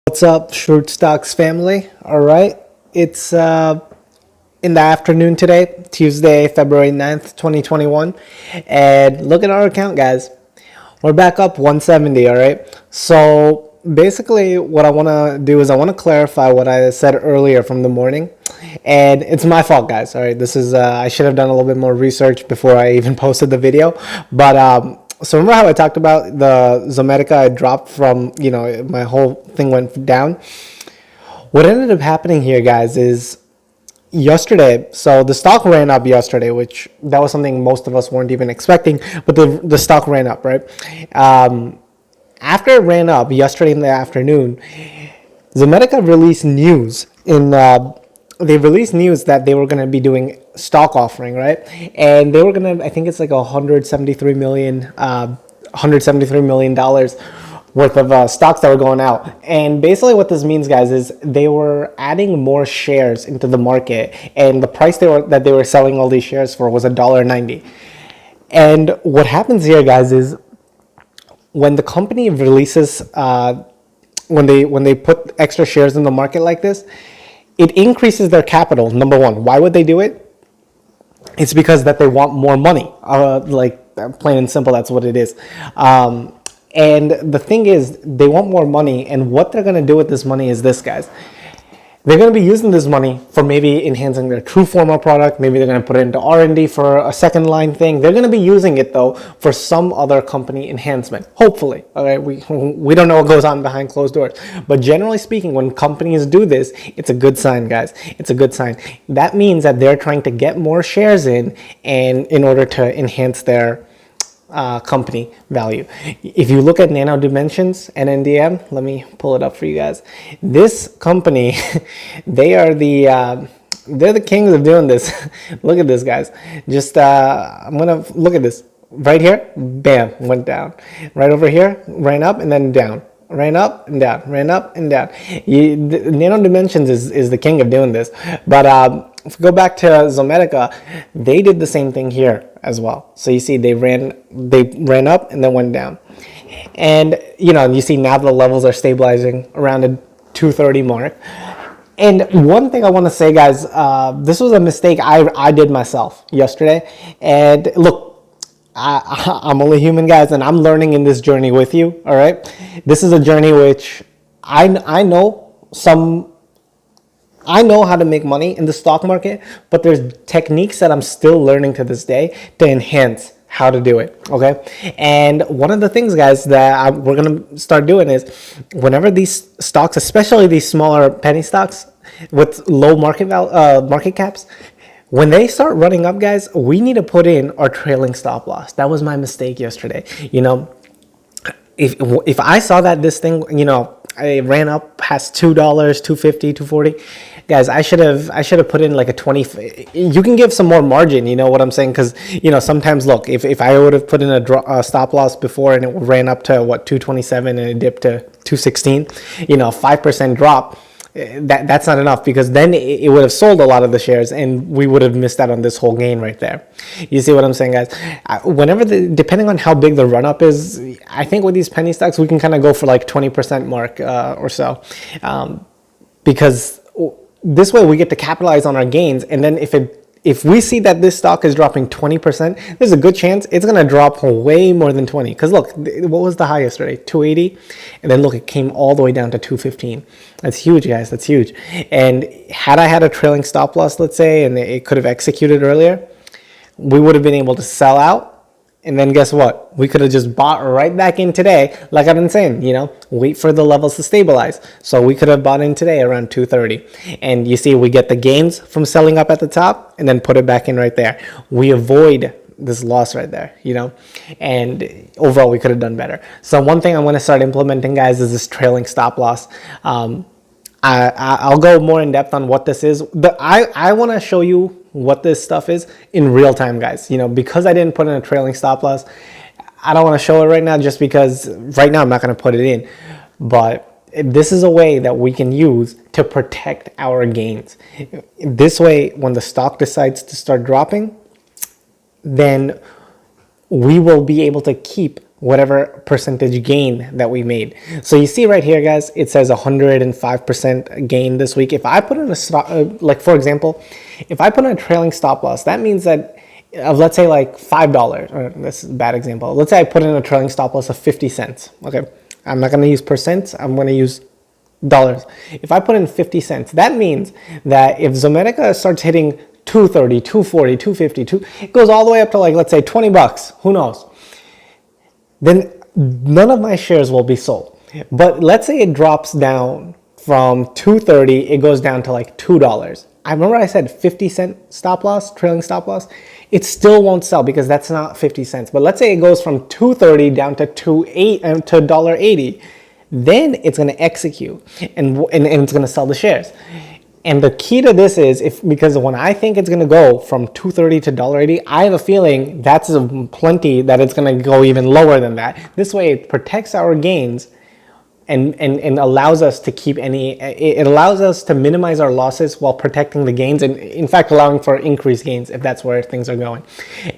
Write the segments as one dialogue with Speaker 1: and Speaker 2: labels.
Speaker 1: What's up, Schrute Stocks family? All right, it's in the afternoon today, Tuesday, February 9th, 2021. And look at our account, guys. We're back up 170, all right? So basically what I want to do is I want to clarify what I said earlier from the morning. And it's my fault, guys, all right? This is, I should have done a little bit more research before I even posted the video. But so remember how I talked about the Zomedica I dropped from, my whole thing went down. What ended up happening here, guys, is yesterday, so the stock ran up yesterday, which that was something most of us weren't even expecting, but the stock ran up, right? After it ran up yesterday in the afternoon, Zomedica released news they released news that they were going to be doing stock offering, right? And they were going to, I think it's like $173 million worth of stocks that were going out. And basically what this means, guys, is they were adding more shares into the market, and the price that they were selling all these shares for was $1.90. And what happens here, guys, is when the company releases, when they put extra shares in the market like this, it increases their capital. Number one, why would they do it? It's because that they want more money. Like plain and simple, that's what it is. And the thing is, they want more money, and what they're going to do with this money is this, guys. They're going to be using this money for maybe enhancing their TrueForma product. Maybe they're going to put it into R&D for a second line thing. They're going to be using it, though, for some other company enhancement. Hopefully. Okay, we don't know what goes on behind closed doors. But generally speaking, when companies do this, it's a good sign, guys. It's a good sign. That means that they're trying to get more shares in order to enhance their company value. If you look at Nano Dimensions, NNDM, let me pull it up for you guys. This company, they're the kings of doing this. Look at this, guys. Just I'm gonna look at this right here. Bam, went down. Right over here, ran up and then down. Ran up and down, ran up and down. Nano Dimensions is the king of doing this. But if we go back to Zomedica, they did the same thing here as well. So you see they ran up and then went down. And you see now the levels are stabilizing around the 230 mark. And one thing I want to say, guys, this was a mistake I did myself yesterday. And look, I'm only human, guys, and I'm learning in this journey with you, all right? This is a journey which I know how to make money in the stock market, but there's techniques that I'm still learning to this day to enhance how to do it, okay? And one of the things, guys, that we're going to start doing is whenever these stocks, especially these smaller penny stocks with low market caps, when they start running up, guys, we need to put in our trailing stop loss. That was my mistake yesterday. If I saw that this thing, I ran up past $2, $2.50, $2.40, guys, I should have put in like a 20. You can give some more margin, you know what I'm saying? Because sometimes, look, if I would have put in a stop loss before and it ran up to what, 227 and it dipped to 216, 5% drop. That's not enough, because then it would have sold a lot of the shares and we would have missed out on this whole gain right there. You see what I'm saying, guys? Depending on how big the run up is, I think with these penny stocks we can kind of go for like 20% mark or so, because this way we get to capitalize on our gains. And then if we see that this stock is dropping 20%, there's a good chance it's going to drop way more than 20. Because look, what was the high yesterday? 280. And then look, it came all the way down to 215. That's huge, guys. That's huge. And had I had a trailing stop loss, let's say, and it could have executed earlier, we would have been able to sell out. And then guess what? We could have just bought right back in today. Like I've been saying, wait for the levels to stabilize. So we could have bought in today around 230. And you see, we get the gains from selling up at the top and then put it back in right there. We avoid this loss right there, and overall we could have done better. So one thing I'm going to start implementing, guys, is this trailing stop loss. I'll go more in depth on what this is. But I want to show you what this stuff is in real time, guys. Because I didn't put in a trailing stop loss, I don't want to show it right now, just because right now I'm not going to put it in. But this is a way that we can use to protect our gains. This way, when the stock decides to start dropping, then we will be able to keep whatever percentage gain that we made. So you see right here, guys, it says 105% gain this week. If I put in a stop, like for example, if I put in a trailing stop loss, that means that let's say like $5, or this is a bad example. Let's say I put in a trailing stop loss of 50 cents. Okay, I'm not going to use percents. I'm going to use dollars. If I put in 50 cents, that means that if Zomedica starts hitting 230, 240, 250, it goes all the way up to like, let's say $20, who knows? Then none of my shares will be sold. But let's say it drops down from 230, it goes down to like $2. I remember I said 50-cent stop loss, trailing stop loss. It still won't sell because that's not 50 cents. But let's say it goes from 230 down to $1.80. Then it's going to execute and it's going to sell the shares. And the key to this is because when I think it's going to go from 230 to $1.80, I have a feeling that's plenty that it's going to go even lower than that. This way it protects our gains and allows us to it allows us to minimize our losses while protecting the gains, and in fact allowing for increased gains if that's where things are going.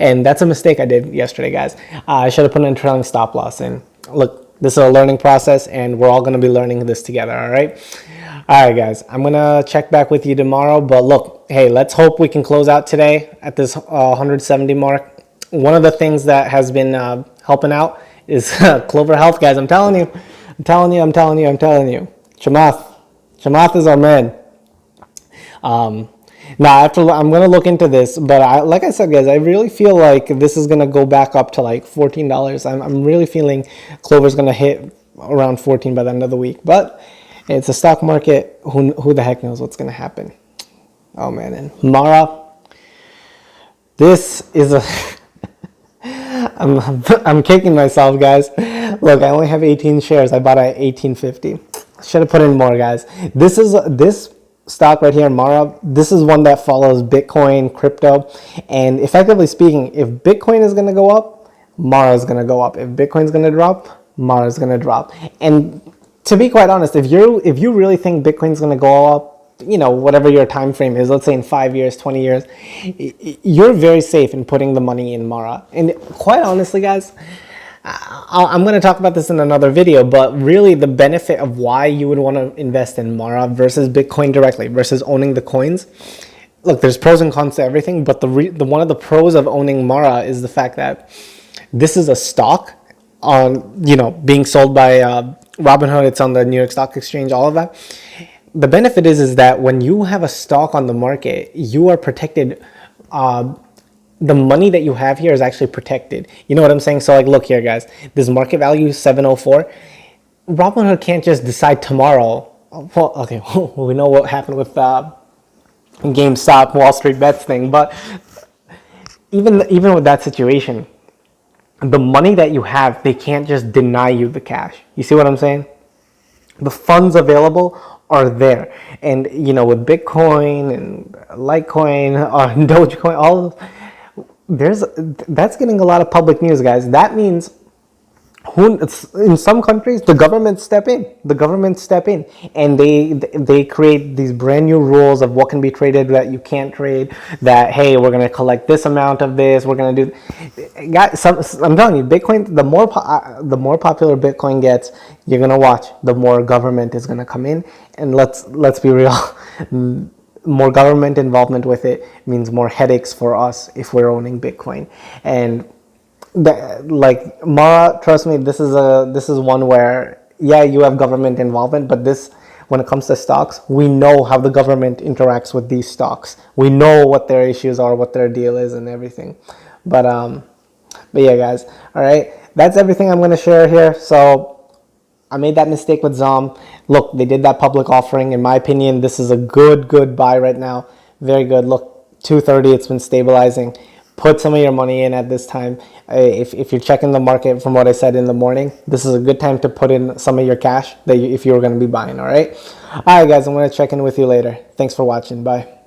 Speaker 1: And that's a mistake I did yesterday, guys. I should have put in a trailing stop loss in. Look, this is a learning process and we're all going to be learning this together. All right, guys, I'm going to check back with you tomorrow. But look, hey, let's hope we can close out today at this 170 mark. One of the things that has been helping out is Clover Health, guys. I'm telling you. Chamath is our man. Now, I'm going to look into this, but like I said, guys, I really feel like this is going to go back up to like $14. I'm really feeling Clover's going to hit around 14 by the end of the week. But it's a stock market. Who the heck knows what's going to happen? Oh, man. And Mara, this is a... I'm kicking myself, guys. Look, I only have 18 shares. I bought at 18.50. Should have put in more, guys. This stock right here, Mara, this is one that follows Bitcoin, crypto, and effectively speaking, if Bitcoin is going to go up, Mara is going to go up. If Bitcoin's going to drop, Mara is going to drop. And to be quite honest, if you really think Bitcoin's going to go up, whatever your time frame is, let's say in 5 years, 20 years, you're very safe in putting the money in Mara. And quite honestly, guys, I'm going to talk about this in another video, but really the benefit of why you would want to invest in Mara versus Bitcoin directly versus owning the coins. Look, there's pros and cons to everything, but the one of the pros of owning Mara is the fact that this is a stock on, being sold by Robinhood. It's on the New York Stock Exchange, all of that. The benefit is that when you have a stock on the market, you are protected. The money that you have here is actually protected. You know what I'm saying? So like, look here, guys, this market value is 704. Robinhood can't just decide tomorrow. Well, okay, we know what happened with GameStop, Wall Street Bets thing, but even with that situation, the money that you have, they can't just deny you the cash. You see what I'm saying? The funds available are there. And with Bitcoin and Litecoin or Dogecoin, all of that's getting a lot of public news, guys. That means in some countries the government step in and they create these brand new rules of what can be traded, that you can't trade, that hey, we're going to collect this amount of this, we're going to do, guys, I'm telling you, Bitcoin, the more popular Bitcoin gets, you're going to watch, the more government is going to come in. And let's be real, more government involvement with it means more headaches for us if we're owning Bitcoin. And like Mara, trust me, this is one where, yeah, you have government involvement, but when it comes to stocks, we know how the government interacts with these stocks. We know what their issues are, what their deal is, and everything. But yeah, guys, all right, that's everything I'm going to share here. So I made that mistake with ZOM. Look, they did that public offering. In my opinion, this is a good buy right now. Very good. Look, 230, it's been stabilizing. Put some of your money in at this time. If you're checking the market from what I said in the morning, this is a good time to put in some of your cash if you were going to be buying, all right? All right, guys, I'm going to check in with you later. Thanks for watching. Bye.